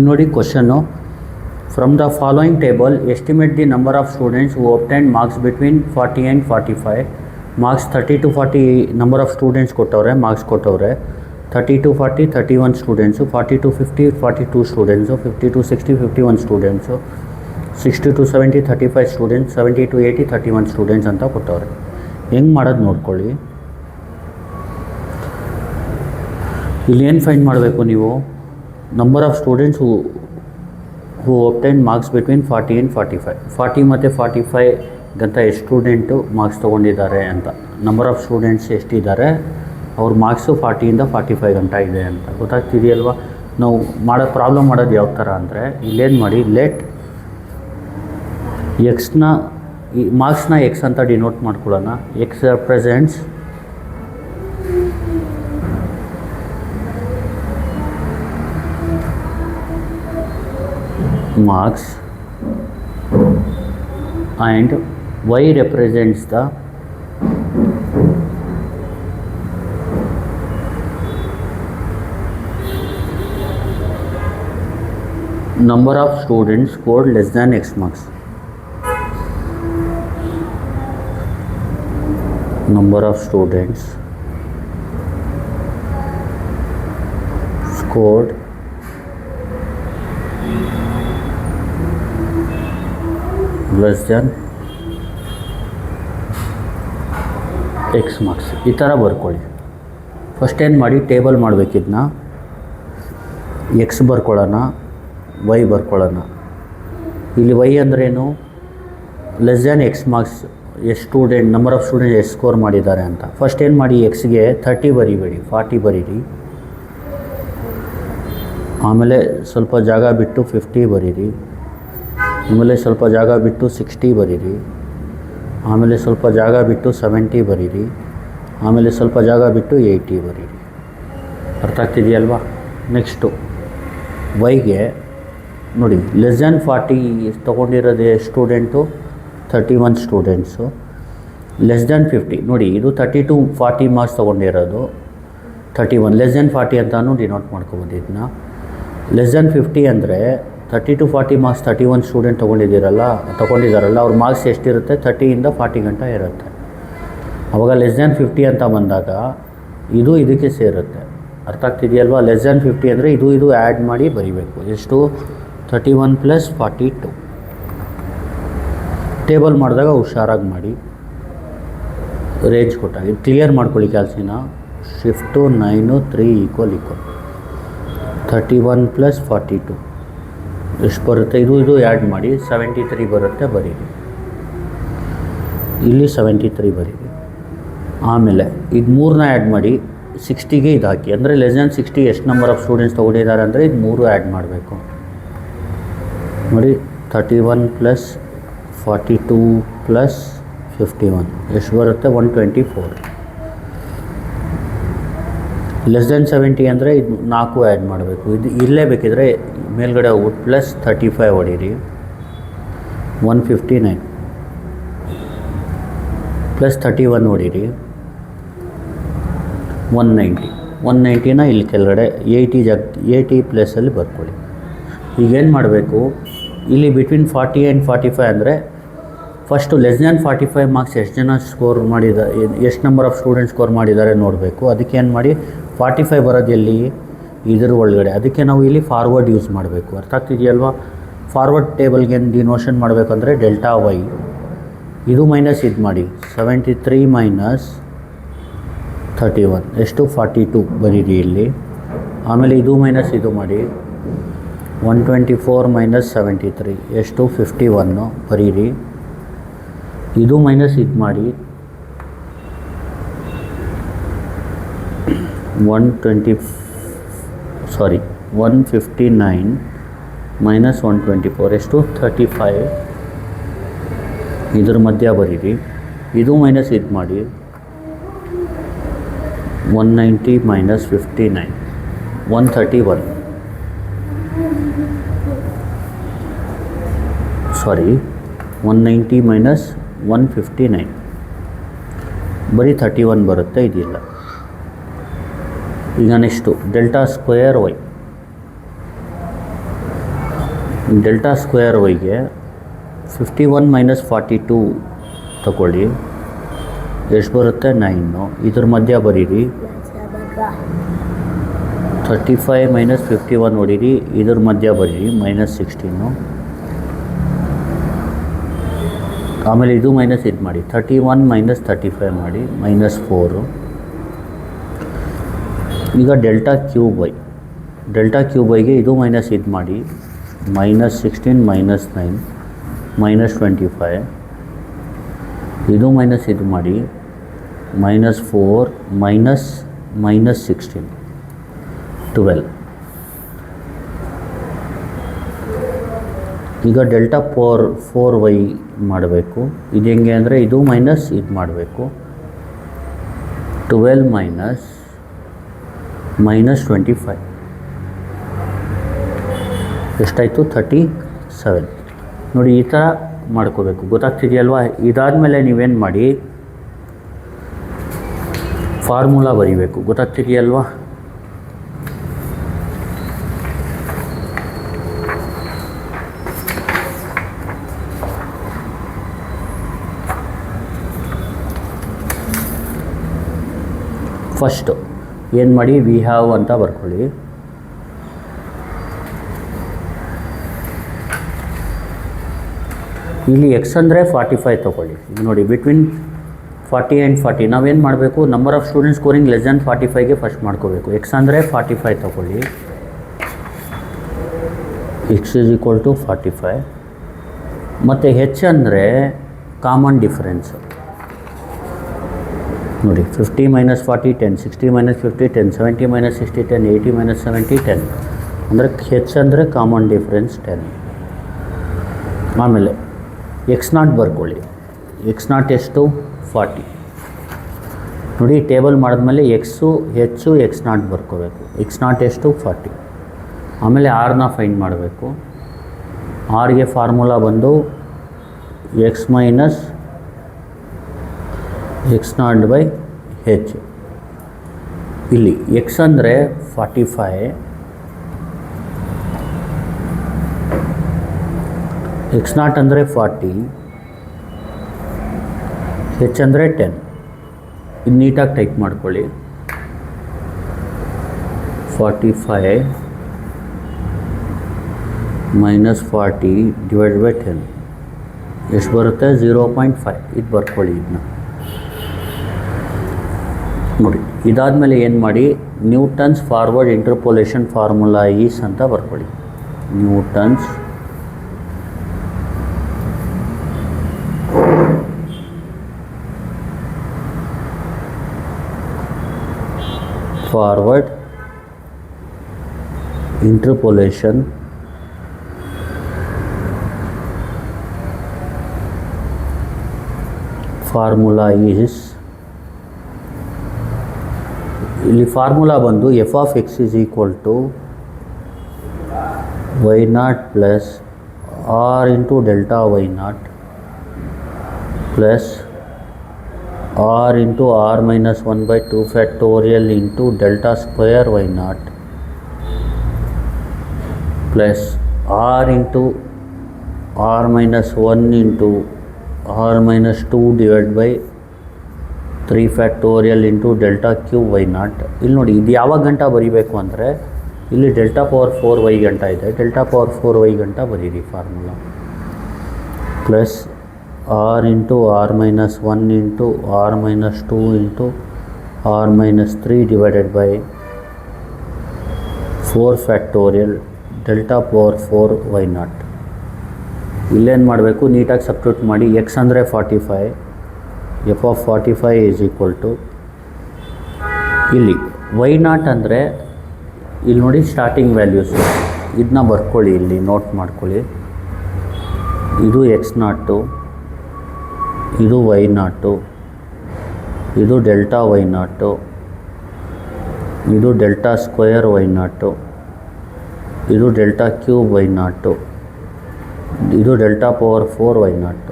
ನೋಡಿ question. From the following table estimate the number of students who obtain marks between 40 and 45. Marks 30 to 40 number of students ಕೊಟ್ಟವ್ರೆ, marks ಕೊಟ್ಟವ್ರೆ. 30 to 40 31 students, 40 to 50 42 students, 50 to 60 51 students, 60 to 70 35 students, 70 to 80 31 students ಅಂತ ಕೊಟ್ಟವ್ರೆ. ಹೆಂಗೆ ಮಾಡೋದು ನೋಡ್ಕೊಳ್ಳಿ. ಇಲ್ಲೇನು find ಮಾಡಬೇಕು ನೀವು? Number of students who obtain marks between 40 and 45. 40 ಮತ್ತು 45 ಗಂತ ಎಷ್ಟು ಸ್ಟೂಡೆಂಟು ಮಾರ್ಕ್ಸ್ ತೊಗೊಂಡಿದ್ದಾರೆ ಅಂತ. ನಂಬರ್ ಆಫ್ ಸ್ಟೂಡೆಂಟ್ಸ್ ಎಷ್ಟಿದ್ದಾರೆ, ಅವ್ರ ಮಾರ್ಕ್ಸು 40ಇಂದ 45 ಗಂಟ ಇದೆ ಅಂತ ಗೊತ್ತಾಗ್ತಿದೆಯಲ್ವ. ನಾವು ಪ್ರಾಬ್ಲಮ್ ಮಾಡೋದು ಯಾವ ಥರ ಅಂದರೆ, ಇಲ್ಲೇನು ಮಾಡಿ, ಲೆಟ್ ಎಕ್ಸ್ನ ಈ ಮಾರ್ಕ್ಸ್ನ ಎಕ್ಸ್ ಅಂತ ಡಿನೋಟ್ ಮಾಡ್ಕೊಳ್ಳೋಣ. X represents marks and y represents the number of students scored less than x marks. Number of students scored less than x marks. ಈ ಥರ ಬರ್ಕೊಳ್ಳಿ. ಫಸ್ಟ್ ಏನು ಮಾಡಿ, ಟೇಬಲ್ ಮಾಡಬೇಕಿದ್ನ ಎಕ್ಸ್ ಬರ್ಕೊಳ್ಳೋಣ, ವೈ ಬರ್ಕೊಳ್ಳೋಣ. ಇಲ್ಲಿ ವೈ ಅಂದ್ರೇನು, ಲೆಸ್ ದ್ಯಾನ್ ಎಕ್ಸ್ ಮಾರ್ಕ್ಸ್, ಎಷ್ಟು student number of student ಎಷ್ಟು score ಮಾಡಿದ್ದಾರೆ ಅಂತ. ಫಸ್ಟ್ ಏನು ಮಾಡಿ, ಎಕ್ಸ್ಗೆ 30 ಬರೀಬೇಡಿ, 40 ಬರೀರಿ. ಆಮೇಲೆ ಸ್ವಲ್ಪ ಜಾಗ ಬಿಟ್ಟು 50 ಬರೀರಿ. ಆಮೇಲೆ ಸ್ವಲ್ಪ ಜಾಗ ಬಿಟ್ಟು 60 ಬರೀರಿ. ಆಮೇಲೆ ಸ್ವಲ್ಪ ಜಾಗ ಬಿಟ್ಟು 70 ಬರೀರಿ. ಆಮೇಲೆ ಸ್ವಲ್ಪ ಜಾಗ ಬಿಟ್ಟು 80 ಬರೀರಿ. ಅರ್ಥ ಆಗ್ತಿದೆಯಲ್ವಾ? ನೆಕ್ಸ್ಟು ವೈಗೆ ನೋಡಿ, ಲೆಸ್ ದ್ಯಾನ್ 40 ತೊಗೊಂಡಿರೋದು ಸ್ಟೂಡೆಂಟು 31 ಸ್ಟೂಡೆಂಟ್ಸು. ಲೆಸ್ ದ್ಯಾನ್ 50 ನೋಡಿ, ಇದು 30 to 40 ಮಾರ್ಕ್ಸ್ ತೊಗೊಂಡಿರೋದು 31. ಲೆಸ್ ದ್ಯಾನ್ 40 ಅಂತಲೂ ಡಿನೋಟ್ ಮಾಡ್ಕೊಬೋದು ಇದನ್ನ. ಲೆಸ್ ದ್ಯಾನ್ 50 ಅಂದರೆ 30 to 40 ಮಾರ್ಕ್ಸ್ 31 ಸ್ಟೂಡೆಂಟ್ ತೊಗೊಂಡಿದ್ದಾರಲ್ಲ, ಅವ್ರ ಮಾರ್ಕ್ಸ್ ಎಷ್ಟಿರುತ್ತೆ, 30ಇಂದ 40 ಗಂಟ ಇರುತ್ತೆ. ಅವಾಗ ಲೆಸ್ ದ್ಯಾನ್ 50 ಅಂತ ಬಂದಾಗ ಇದು ಇದಕ್ಕೆ ಸೇರುತ್ತೆ. ಅರ್ಥ ಆಗ್ತಿದೆಯಲ್ವಾ? ಲೆಸ್ ದ್ಯಾನ್ 50 ಅಂದರೆ ಇದು ಆ್ಯಡ್ ಮಾಡಿ ಬರೀಬೇಕು. ಎಷ್ಟು? 31 + 42. ಟೇಬಲ್ ಮಾಡಿದಾಗ ಹುಷಾರಾಗಿ ಮಾಡಿ, ರೇಂಜ್ ಕೊಟ್ಟಾಗ ಇದು ಕ್ಲಿಯರ್ ಮಾಡ್ಕೊಳ್ಳಿ ಕ್ಯಾಲ್ಸಿನ. ಶಿಫ್ಟು 9 3 = 31 + 42 ಎಷ್ಟು ಬರುತ್ತೆ? ಇದು ಆ್ಯಡ್ ಮಾಡಿ 73 ಬರುತ್ತೆ, ಬರೀರಿ. ಇಲ್ಲಿ 73 ಬರೀರಿ. ಆಮೇಲೆ ಇದು 3ನ ಆ್ಯಡ್ ಮಾಡಿ 60ಗೆ ಇದು ಹಾಕಿ. ಅಂದರೆ ಲೆಸ್ ದ್ಯಾನ್ 60 ಎಷ್ಟು ನಂಬರ್ ಆಫ್ ಸ್ಟೂಡೆಂಟ್ಸ್ ತೊಗೊಂಡಿದ್ದಾರೆ ಅಂದರೆ ಇದು 3 ಆ್ಯಡ್ ಮಾಡಬೇಕು. ನೋಡಿ, 31 + 42 + 51 ಎಷ್ಟು ಬರುತ್ತೆ? 124. ಲೆಸ್ ದ್ಯಾನ್ 70 ಅಂದರೆ ಇದು 4 ಆ್ಯಡ್ ಮಾಡಬೇಕು. ಇದು ಇಲ್ಲೇ ಬೇಕಿದ್ರೆ ಮೇಲ್ಗಡೆ ಹೋಗ್ಬಿಟ್ಟು +35 ಹೊಡೀರಿ. 159 +31 ಹೊಡೀರಿ. 190ನ ಇಲ್ಲಿ ಕೆಳಗಡೆ 80 ಪ್ಲೇಸಲ್ಲಿ ಬರ್ಕೊಳ್ಳಿ. ಈಗೇನು ಮಾಡಬೇಕು, ಇಲ್ಲಿ ಬಿಟ್ವೀನ್ 40 ಆ್ಯಂಡ್ 45 ಅಂದರೆ ಫಸ್ಟು ಲೆಸ್ ದ್ಯಾನ್ 45 ಮಾರ್ಕ್ಸ್ ಎಷ್ಟು ಜನ ಸ್ಕೋರ್ ಮಾಡಿದ್ದಾರೆ, ಎಷ್ಟು ನಂಬರ್ ಆಫ್ ಸ್ಟೂಡೆಂಟ್ ಸ್ಕೋರ್ ಮಾಡಿದ್ದಾರೆ ನೋಡಬೇಕು. ಅದಕ್ಕೆ ಏನು ಮಾಡಿ, 45 ಬರೋದು ಎಲ್ಲಿ, ಇದ್ರ ಒಳಗಡೆ. ಅದಕ್ಕೆ ನಾವು ಇಲ್ಲಿ ಫಾರ್ವರ್ಡ್ ಯೂಸ್ ಮಾಡಬೇಕು. ಅರ್ಥ ಆಗ್ತಿದೆಯಲ್ವಾ? ಫಾರ್ವರ್ಡ್ ಟೇಬಲ್ಗೆ ಏನು ಡಿನೋಷನ್ ಮಾಡಬೇಕಂದ್ರೆ ಡೆಲ್ಟಾ ವೈ, ಇದು ಮೈನಸ್ ಇದು ಮಾಡಿ 73 - 31 ಎಷ್ಟು? 42 ಬರೀರಿ ಇಲ್ಲಿ. ಆಮೇಲೆ ಇದು ಮೈನಸ್ ಇದು ಮಾಡಿ 124 - 73 ಎಷ್ಟು? 51 ಬರೀರಿ. ಇದು ಮೈನಸ್ ಇದು ಮಾಡಿ 159 - 124 ಎಷ್ಟು? 35 ಇದ್ರ ಮಧ್ಯ ಬರೀರಿ. ಇದು ಮೈನಸ್ ಇದು ಮಾಡಿ 190 - 59 131 190 - 159 ಬರೀ 31 ಬರುತ್ತೆ, ಇದಿಲ್ಲ. ಈಗ next delta square Y delta square ವೈಗೆ 51 ಮೈನಸ್ 42 ತಗೊಳ್ಳಿ, ಎಷ್ಟು ಬರುತ್ತೆ 9. ಇದ್ರ ಮಧ್ಯ ಬರೀರಿ. 35 ಮೈನಸ್ 51 ಹೊಡೀರಿ, ಇದ್ರ ಮಧ್ಯ ಬರೀರಿ -16. ಆಮೇಲೆ ಇದು ಮೈನಸ್ ಇದು ಮಾಡಿ, 31 ಮೈನಸ್ 35 ಮಾಡಿ -4. ಈಗ ಡೆಲ್ಟಾ ಕ್ಯೂಬ್ ವೈಗೆ ಇದು ಮೈನಸ್ ಇದು ಮಾಡಿ -16 -9 -25. ಇದು ಮೈನಸ್ ಇದು ಮಾಡಿ -4 -16 12. ಈಗ ಡೆಲ್ಟಾ ಪವರ್ 4y ಮಾಡಬೇಕು. ಇದು ಹೆಂಗೆ ಅಂದರೆ ಇದು ಮೈನಸ್ ಇದು ಮಾಡಬೇಕು. 12 -25 ಎಷ್ಟಾಯಿತು 37. ನೋಡಿ ಈ ಥರ ಮಾಡ್ಕೋಬೇಕು, ಗೊತ್ತಾಗ್ತಿದೆಯಲ್ವಾ. ಇದಾದಮೇಲೆ ನೀವೇನು ಮಾಡಿ ಫಾರ್ಮುಲಾ ಬರೀಬೇಕು, ಗೊತ್ತಾಗ್ತಿದೆಯಲ್ವಾ. ಫಸ್ಟು ಏನು ಮಾಡಿ ವಿ ಹ್ಯಾವ್ ಅಂತ ಬರ್ಕೊಳ್ಳಿ. ಇಲ್ಲಿ ಎಕ್ಸ್ ಅಂದರೆ 45 ತೊಗೊಳ್ಳಿ. ಈಗ ನೋಡಿ ಬಿಟ್ವೀನ್ 40 ಆ್ಯಂಡ್ 40 ನಾವೇನು ಮಾಡಬೇಕು, number of students scoring less than 45ಗೆ ಫಸ್ಟ್ ಮಾಡ್ಕೋಬೇಕು. ಎಕ್ಸ್ ಅಂದರೆ 45 ತೊಗೊಳ್ಳಿ, ಎಕ್ಸ್ ಈಸ್ ಈಕ್ವಲ್ ಟು 45. ಮತ್ತು ಹೆಚ್ ಅಂದರೆ ಕಾಮನ್ ಡಿಫರೆನ್ಸು. ನೋಡಿ 50 ಮೈನಸ್ 40 10, 60 ಮೈನಸ್ 50 10, 70 ಮೈನಸ್ 60 10, 80 ಮೈನಸ್ 70 10. ಅಂದರೆ ಹೆಚ್ ಅಂದರೆ ಕಾಮನ್ ಡಿಫರೆನ್ಸ್ 10. ಆಮೇಲೆ x0 ಬರ್ಕೊಳ್ಳಿ. x0 ಎಷ್ಟು 40. ನೋಡಿ ಟೇಬಲ್ ಮಾಡಿದ್ಮೇಲೆ ಎಕ್ಸು ಹೆಚ್ಚು x0 ಬರ್ಕೋಬೇಕು. x0 ಎಷ್ಟು 40. ಆಮೇಲೆ ಆರ್ನ ಫೈಂಡ್ ಮಾಡಬೇಕು. ಆರ್ಗೆ ಫಾರ್ಮುಲಾ ಬಂದು ಎಕ್ಸ್ ಮೈನಸ್ x0 ಬೈ ಹೆಚ್. ಇಲ್ಲಿ ಎಕ್ಸ್ ಅಂದರೆ 45, x0 ಅಂದರೆ 40, ಹೆಚ್ ಅಂದರೆ 10. ಇದು ನೀಟಾಗಿ ಟೈಪ್ ಮಾಡ್ಕೊಳ್ಳಿ. 45 ಮೈನಸ್ 40 ಡಿವೈಡ್ ಬೈ 10 ಎಷ್ಟು ಬರುತ್ತೆ 0.5. ಇದು ಬರ್ಕೊಳ್ಳಿ. ಇದನ್ನ ನೋಡಿ. ಇದಾದಮೇಲೆ ಏನು ಮಾಡಿ, Newton's forward interpolation formula is ಅಂತ ಬರ್ಕೊಳ್ಳಿ. Newton's forward interpolation formula is, ಇಲ್ಲಿ ಫಾರ್ಮುಲಾ ಬಂದು f of x is equal to y0 plus r into delta y0 plus r into r minus 1/2 factorial into delta square y0 plus r into r minus 1 into r minus 2 divide by 3 factorial into delta cube y0. ಇಲ್ಲಿ ನೋಡಿ ಇದು ಯಾವಾಗ ಗಂಟ ಬರೀಬೇಕು ಅಂದರೆ, ಇಲ್ಲಿ delta power 4y ಗಂಟ ಇದೆ, ಡೆಲ್ಟಾ ಪವರ್ 4y ಗಂಟ ಬರೀರಿ formula. Plus r into r minus 1 into r minus 2 into r minus 3 divided by 4 factorial delta power 4y0. ಇಲ್ಲೇನು ಮಾಡಬೇಕು, ನೀಟಾಗಿ ಸಬ್ಸ್ಟಿಟ್ಯೂಟ್ ಮಾಡಿ. ಎಕ್ಸ್ ಅಂದರೆ 45, f of 45 is equal to, ಇಲ್ಲಿ y0 ಅಂದರೆ ಇಲ್ಲಿ ನೋಡಿ ಸ್ಟಾರ್ಟಿಂಗ್ ವ್ಯಾಲ್ಯೂಸು, ಇದನ್ನ ಬರ್ಕೊಳ್ಳಿ, ಇಲ್ಲಿ ನೋಟ್ ಮಾಡ್ಕೊಳ್ಳಿ. ಇದು x0, ಇದು y0, ಇದು ಡೆಲ್ಟಾ y0, ಇದು ಡೆಲ್ಟಾ ಸ್ಕ್ವೇರ್ y0, ಇದು ಡೆಲ್ಟಾ ಕ್ಯೂಬ್ y0, ಇದು ಡೆಲ್ಟಾ ಪವರ್ 4y0.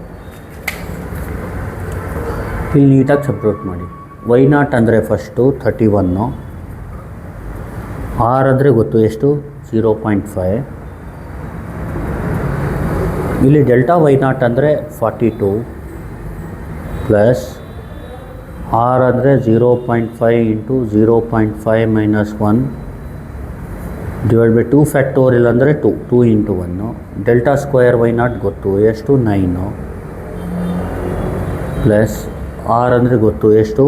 ಇಲ್ಲಿ ನೀಟಾಗಿ ಸಪ್ರೇಟ್ ಮಾಡಿ. y0 ಅಂದರೆ ಫಸ್ಟು 31, ಆರ್ ಅಂದರೆ ಗೊತ್ತು ಎಷ್ಟು 0.5, ಇಲ್ಲಿ ಡೆಲ್ಟಾ ವೈ ನಾಟ್ ಅಂದರೆ 42 ಪ್ಲಸ್ ಆರ್ ಅಂದರೆ 0.5 into 0.5 minus 1 divide by 2 factorial ಅಂದರೆ 2 into 1. Delta square why not ಗೊತ್ತು ಎಷ್ಟು 9 ಪ್ಲಸ್ ಆರ್ ಅಂದರೆ ಗೊತ್ತು ಎಷ್ಟು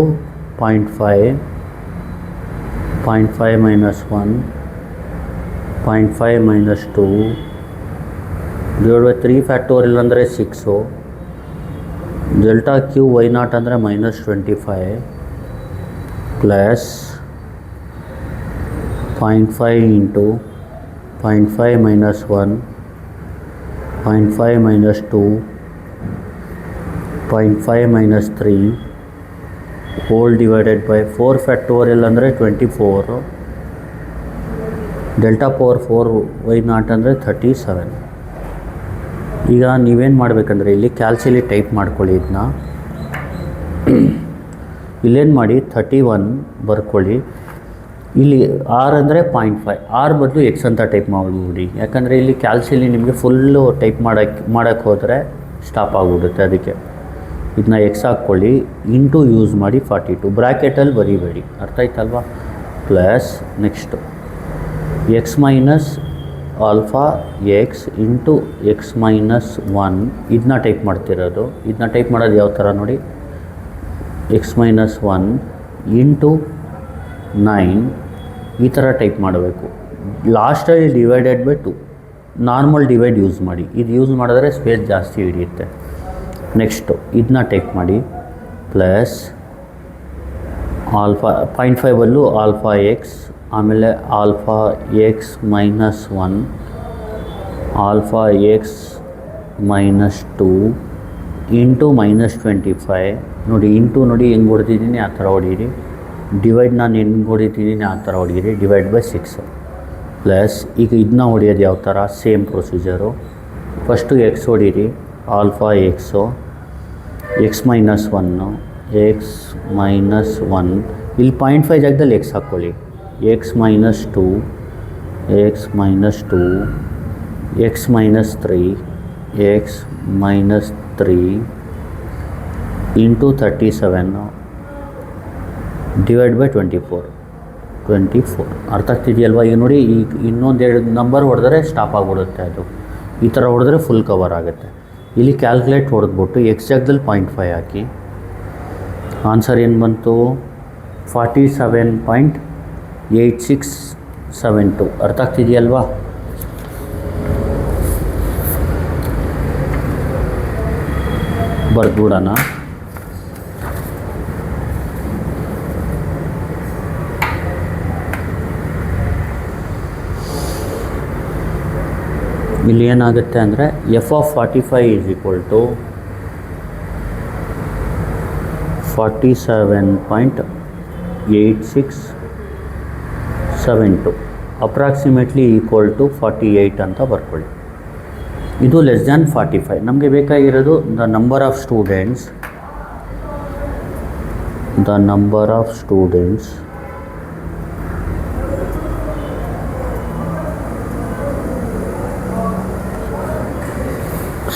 0.5 minus 1 0.5 minus 2 divide by 3 factorial ಅಂದರೆ 6. ಡೆಲ್ಟಾ ಕ್ಯೂ ವೈ ನಾಟ್ ಅಂದರೆ -25 plus 0.5 into 0.5 minus 1 0.5 minus 2 0.5 minus 3 whole divided by 4 factorial ಅಂದರೆ 24. ಡೆಲ್ಟಾ ಪವರ್ 4 ವೈ ನಾಟ್ ಅಂದರೆ 37. ಈಗ ನೀವೇನು ಮಾಡಬೇಕಂದ್ರೆ ಇಲ್ಲಿ ಕ್ಯಾಲ್ಸಿಲಿ ಟೈಪ್ ಮಾಡ್ಕೊಳ್ಳಿ. ಇದನ್ನ ಇಲ್ಲೇನು ಮಾಡಿ 31 ಬರ್ಕೊಳ್ಳಿ. ಇಲ್ಲಿ ಆರ್ ಅಂದರೆ 0.5 ಆರ್ ಬದಲು ಎಕ್ಸ್ ಅಂತ ಟೈಪ್ ಮಾಡಿಬಿಡಿ. ಯಾಕಂದರೆ ಇಲ್ಲಿ ಕ್ಯಾಲ್ಸಿಲಿ ನಿಮಗೆ ಫುಲ್ಲು ಟೈಪ್ ಮಾಡೋಕ್ಕೆ ಹೋದರೆ ಸ್ಟಾಪ್ ಆಗಿಬಿಡುತ್ತೆ. ಅದಕ್ಕೆ ಇದನ್ನ ಎಕ್ಸ್ ಹಾಕ್ಕೊಳ್ಳಿ, ಇಂಟು ಯೂಸ್ ಮಾಡಿ 42 ಬ್ರ್ಯಾಕೆಟಲ್ಲಿ ಬರೀಬೇಡಿ. ಅರ್ಥ ಆಯ್ತಲ್ವಾ? Plus next X minus alpha X into X minus 1 ಇದನ್ನ ಟೈಪ್ ಮಾಡ್ತಿರೋದು. ಇದನ್ನ ಟೈಪ್ ಮಾಡೋದು ಯಾವ ಥರ ನೋಡಿ, ಎಕ್ಸ್ ಮೈನಸ್ 1 ಇಂಟು 9 ಈ ಥರ ಟೈಪ್ ಮಾಡಬೇಕು. ಲಾಸ್ಟಲ್ಲಿ divided by 2 normal divide use ಮಾಡಿ. ಇದು ಯೂಸ್ ಮಾಡಿದ್ರೆ ಸ್ಪೇಸ್ ಜಾಸ್ತಿ ಹಿಡಿಯುತ್ತೆ. ನೆಕ್ಸ್ಟು ಇದನ್ನ ಟೈಪ್ ಮಾಡಿ ಪ್ಲಸ್ ಆಲ್ಫಾ 0.5 ಬದಲು ಆಲ್ಫಾ ಎಕ್ಸ್, ಆಮೇಲೆ alpha X minus 1 alpha X minus 2 into -25. ನೋಡಿ ಇಂಟು ನೋಡಿ ಹೆಂಗೆ ಹೊಡೆದಿದ್ದೀನಿ ಆ ಥರ ಹೊಡೀರಿ. ಡಿವೈಡ್ ನಾನು ಹೆಂಗೆ ಹೊಡಿತಿದ್ದೀನಿ ಆ ಥರ ಹೊಡೀರಿ. ಡಿವೈಡ್ ಬೈ 6 ಪ್ಲಸ್ ಈಗ ಇದನ್ನ ಹೊಡೆಯೋದು ಯಾವ ಥರ, ಸೇಮ್ ಪ್ರೊಸೀಜರು. ಫಸ್ಟು ಎಕ್ಸ್ ಹೊಡೀರಿ, alpha X X minus 1 X minus 1 ಇಲ್ಲಿ 0.5 ಜಾಗದಲ್ಲಿ ಎಕ್ಸ್ ಹಾಕ್ಕೊಳ್ಳಿ. X minus 2 X minus 2 X minus 3 X minus 3 into 37 divide by 24. ಅರ್ಥ ಆಗ್ತಿದೆಯಲ್ವ? ಈಗ ನೋಡಿ, ಈಗ ಇನ್ನೊಂದೆರಡು ನಂಬರ್ ಹೊಡೆದ್ರೆ ಸ್ಟಾಪ್ ಆಗಿಬಿಡುತ್ತೆ. ಅದು ಈ ಥರ ಹೊಡೆದ್ರೆ ಫುಲ್ ಕವರ್ ಆಗುತ್ತೆ. ಇಲ್ಲಿ ಕ್ಯಾಲ್ಕುಲೇಟ್ ಹೊಡೆದ್ಬಿಟ್ಟು ಎಕ್ಸ್ ಜಾಗದಲ್ಲಿ 0.5 ಹಾಕಿ. ಆನ್ಸರ್ ಏನು ಬಂತು? 47.8672. ಅರ್ಥ ಆಗ್ತಿದೆಯಲ್ವಾ? ಬರ್ದ್ಬಿಡೋಣ. ಇಲ್ಲಿ ಏನಾಗುತ್ತೆ ಅಂದರೆ f of 45 is equal to 47.8672 approximately equal to 48 ಅಂತ ಬರ್ಕೊಳ್ಳಿ. ಇದು ಲೆಸ್ ದ್ಯಾನ್ 45. ನಮಗೆ ಬೇಕಾಗಿರೋದು the number of students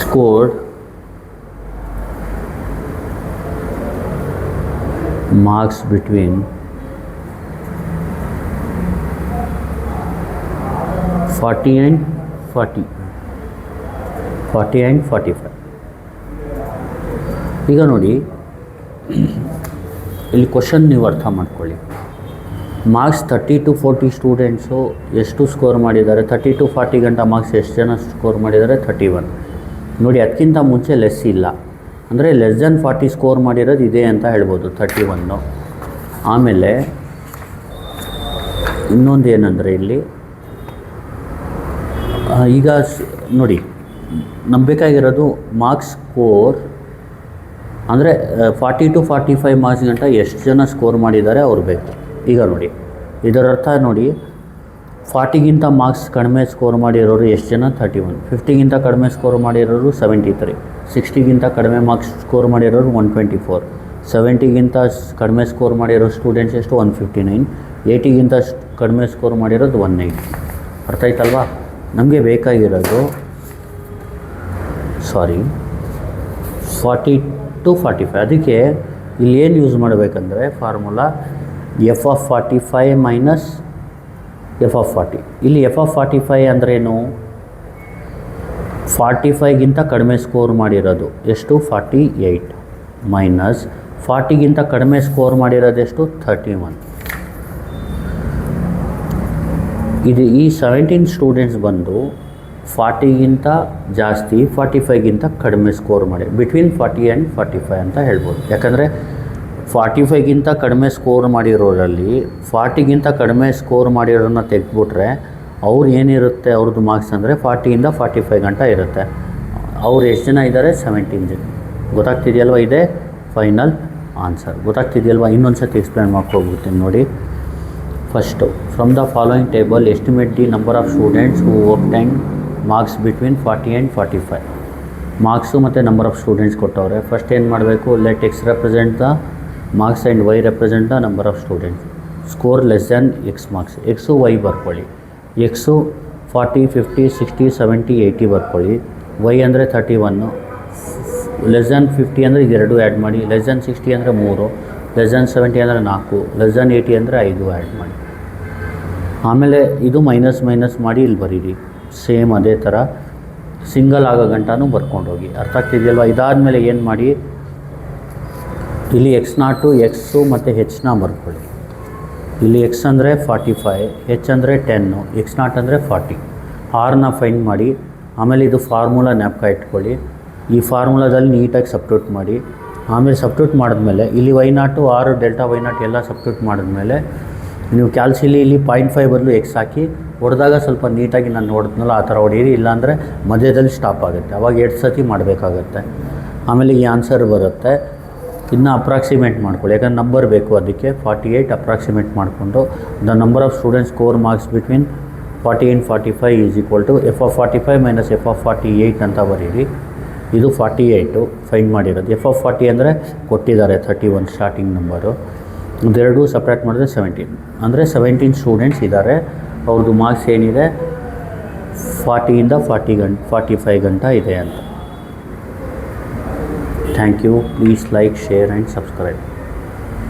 scored marks between 40 and 45. ಈಗ ನೋಡಿ, ಇಲ್ಲಿ ಕ್ವಶನ್ ನೀವು ಅರ್ಥ ಮಾಡ್ಕೊಳ್ಳಿ. ಮಾರ್ಕ್ಸ್ 30 to 40 ಸ್ಟೂಡೆಂಟ್ಸು ಎಷ್ಟು ಸ್ಕೋರ್ ಮಾಡಿದ್ದಾರೆ? 30 to 40 ಗಂಟ ಮಾರ್ಕ್ಸ್ ಎಷ್ಟು ಜನ ಸ್ಕೋರ್ ಮಾಡಿದ್ದಾರೆ? 31. ನೋಡಿ, ಅದಕ್ಕಿಂತ ಮುಂಚೆ ಲೆಸ್ ಇಲ್ಲ, ಅಂದರೆ ಲೆಸ್ ದೆನ್ 40 ಸ್ಕೋರ್ ಮಾಡಿರೋದು ಇದೆ ಅಂತ ಹೇಳ್ಬೋದು, 31. ಆಮೇಲೆ ಇನ್ನೊಂದು ಏನಂದರೆ ಇಲ್ಲಿ ಈಗ ನೋಡಿ, ನಮ್ಗೆ ಬೇಕಾಗಿರೋದು ಮಾರ್ಕ್ಸ್ ಸ್ಕೋರ್ ಅಂದರೆ 40 to 45 ಮಾರ್ಕ್ಸ್ ಗಂಟ ಎಷ್ಟು ಜನ ಸ್ಕೋರ್ ಮಾಡಿದ್ದಾರೆ ಅವ್ರು ಬೇಕು. ಈಗ ನೋಡಿ, ಇದರರ್ಥ ನೋಡಿ, 40ಗಿಂತ ಮಾರ್ಕ್ಸ್ ಕಡಿಮೆ ಸ್ಕೋರ್ ಮಾಡಿರೋರು ಎಷ್ಟು ಜನ? 31. 50ಗಿಂತ ಕಡಿಮೆ ಸ್ಕೋರ್ ಮಾಡಿರೋರು 73. 60ಗಿಂತ ಕಡಿಮೆ ಮಾರ್ಕ್ಸ್ ಸ್ಕೋರ್ ಮಾಡಿರೋರು 124. 70ಗಿಂತ ಕಡಿಮೆ ಸ್ಕೋರ್ ಮಾಡಿರೋ ಸ್ಟೂಡೆಂಟ್ಸ್ ಎಷ್ಟು? 159. 80ಗಿಂತ ಕಡಿಮೆ ಸ್ಕೋರ್ ಮಾಡಿರೋದು 180. ಅರ್ಥ ಆಯ್ತಲ್ವಾ? ನಮಗೆ ಬೇಕಾಗಿರೋದು ಸಾರಿ 40 to 45. ಅದಕ್ಕೆ ಇಲ್ಲಿ ಏನು ಯೂಸ್ ಮಾಡಬೇಕಂದ್ರೆ formula F of 45 minus f of 40. ಇಲ್ಲಿ ಎಫ್ ಆಫ್ 45 ಅಂದ್ರೇನು, 45ಗಿಂತ ಕಡಿಮೆ ಸ್ಕೋರ್ ಮಾಡಿರೋದು ಎಷ್ಟು 48 ಮೈನಸ್ 40ಗಿಂತ ಕಡಿಮೆ ಸ್ಕೋರ್ ಮಾಡಿರೋದು ಎಷ್ಟು 31. ಇದು ಈ 17 ಸ್ಟೂಡೆಂಟ್ಸ್ ಬಂದು 40ಗಿಂತ ಜಾಸ್ತಿ 45ಗಿಂತ ಕಡಿಮೆ ಸ್ಕೋರ್ ಮಾಡಿ ಬಿಟ್ವೀನ್ 40 ಆ್ಯಂಡ್ 45 ಅಂತ ಹೇಳ್ಬೋದು. ಯಾಕಂದರೆ 45ಗಿಂತ ಕಡಿಮೆ ಸ್ಕೋರ್ ಮಾಡಿರೋರಲ್ಲಿ 40ಗಿಂತ ಕಡಿಮೆ ಸ್ಕೋರ್ ಮಾಡಿರೋರನ್ನ ತೆಗೆದುಬಿಟ್ರೆ ಅವ್ರು ಏನಿರುತ್ತೆ ಅವ್ರದ್ದು ಮಾರ್ಕ್ಸ್ ಅಂದರೆ 40ಇಂದ 45 ಗಂಟ ಇರುತ್ತೆ. ಅವ್ರು ಎಷ್ಟು ಜನ ಇದ್ದಾರೆ 17 ಜನ. ಗೊತ್ತಾಗ್ತಿದೆಯಲ್ವ, ಇದೇ ಫೈನಲ್ ಆನ್ಸರ್. ಗೊತ್ತಾಗ್ತಿದೆಯಲ್ವ, ಇನ್ನೊಂದು ಸತಿ ಎಕ್ಸ್ಪ್ಲೇನ್ ಮಾಡ್ಕೊಬಿಡ್ತೀನಿ ನೋಡಿ. First, from the following table estimate the number of students who obtain marks between 40 and 45. Marks ಮತ್ತು ನಂಬರ್ ಆಫ್ ಸ್ಟೂಡೆಂಟ್ಸ್ ಕೊಟ್ಟವ್ರೆ. ಫಸ್ಟ್ ಏನು ಮಾಡಬೇಕು, let x represent the marks and y represent the number of students. Score less than x marks. X y ಬರ್ಕೊಳ್ಳಿ. X 40, 50, 60, 70, 80 ಬರ್ಕೊಳ್ಳಿ. Y ಅಂದರೆ 31. Less than 50 ಅಂದರೆ ಇದೆರಡು add ಮಾಡಿ. ಲೆಸ್ ದ್ಯಾನ್ 60 ಅಂದರೆ 3. ಲೆಸ್ ದ್ಯಾನ್ 70 ಅಂದರೆ 4. ಲೆಸ್ ದ್ಯಾನ್ 80 ಅಂದರೆ 5 ಆ್ಯಡ್ ಮಾಡಿ. ಆಮೇಲೆ ಇದು ಮೈನಸ್ ಮಾಡಿ ಇಲ್ಲಿ ಬರೀರಿ. ಸೇಮ್ ಅದೇ ಥರ ಸಿಂಗಲ್ ಆಗೋ ಗಂಟನೂ ಬರ್ಕೊಂಡೋಗಿ. ಅರ್ಥ ಆಗ್ತಿದೆಯಲ್ವ. ಇದಾದಮೇಲೆ ಏನು ಮಾಡಿ, ಇಲ್ಲಿ x0 ಎಕ್ಸು ಮತ್ತು ಹೆಚ್ನ ಬರ್ಕೊಳ್ಳಿ. ಇಲ್ಲಿ ಎಕ್ಸ್ ಅಂದರೆ 45, ಹೆಚ್ ಅಂದರೆ 10, x0 ಅಂದರೆ 40. ಆರ್ನ ಫೈಂಡ್ ಮಾಡಿ. ಆಮೇಲೆ ಇದು ಫಾರ್ಮುಲಾ ಜ್ಞಾಪಕ ಇಟ್ಕೊಳ್ಳಿ. ಈ ಫಾರ್ಮುಲಾದಲ್ಲಿ ನೀಟಾಗಿ ಸಬ್ಸ್ಟಿಟ್ಯೂಟ್ ಮಾಡಿ. ಆಮೇಲೆ ಸಬ್ಸ್ಟಿಟ್ಯೂಟ್ ಮಾಡಿದ್ಮೇಲೆ ಇಲ್ಲಿ y0 ಆರು ಡೆಲ್ಟಾ y0 ಎಲ್ಲ ಸಬ್ಸ್ಟಿಟ್ಯೂಟ್ ಮಾಡಿದ್ಮೇಲೆ ನೀವು ಕ್ಯಾಲ್ಸಿಲಿ ಇಲ್ಲಿ 0.5 ಬದಲು ಎಕ್ಸ್ ಹಾಕಿ ಹೊಡೆದಾಗ ಸ್ವಲ್ಪ ನೀಟಾಗಿ ನಾನು ನೋಡಿದ್ನಲ್ಲ ಆ ಥರ ಹೊಡೀರಿ. ಇಲ್ಲಾಂದರೆ ಮಧ್ಯದಲ್ಲಿ ಸ್ಟಾಪ್ ಆಗುತ್ತೆ. ಅವಾಗ 2 ಸತಿ ಮಾಡಬೇಕಾಗತ್ತೆ. ಆಮೇಲೆ ಈ ಆನ್ಸರ್ ಬರುತ್ತೆ. ಇನ್ನು ಅಪ್ರಾಕ್ಸಿಮೇಟ್ ಮಾಡ್ಕೊಳ್ಳಿ, ಯಾಕಂದ್ರೆ ನಂಬರ್ ಬೇಕು ಅದಕ್ಕೆ. 48 ಅಪ್ರಾಕ್ಸಿಮೇಟ್ ಮಾಡಿಕೊಂಡು the number of students score marks between 40 and 45 is equal to f of 45 minus f of 48 ಅಂತ ಬರೀರಿ. ಇದು 48 ಫೈಂಡ್ ಮಾಡಿರೋದು. ಎಫ್ ಆಫ್ 40 ಅಂದರೆ ಕೊಟ್ಟಿದ್ದಾರೆ 31 ಸ್ಟಾರ್ಟಿಂಗ್ ನಂಬರು. ಇದೆರಡು ಸಪ್ರೇಟ್ ಮಾಡಿದ್ರೆ 17. ಅಂದರೆ 17 ಸ್ಟೂಡೆಂಟ್ಸ್ ಇದ್ದಾರೆ. ಅವ್ರದ್ದು ಮಾರ್ಕ್ಸ್ ಏನಿದೆ 40ಇಂದ 45 ಗಂಟ ಇದೆ ಅಂತ. Thank you. Please like, share and subscribe.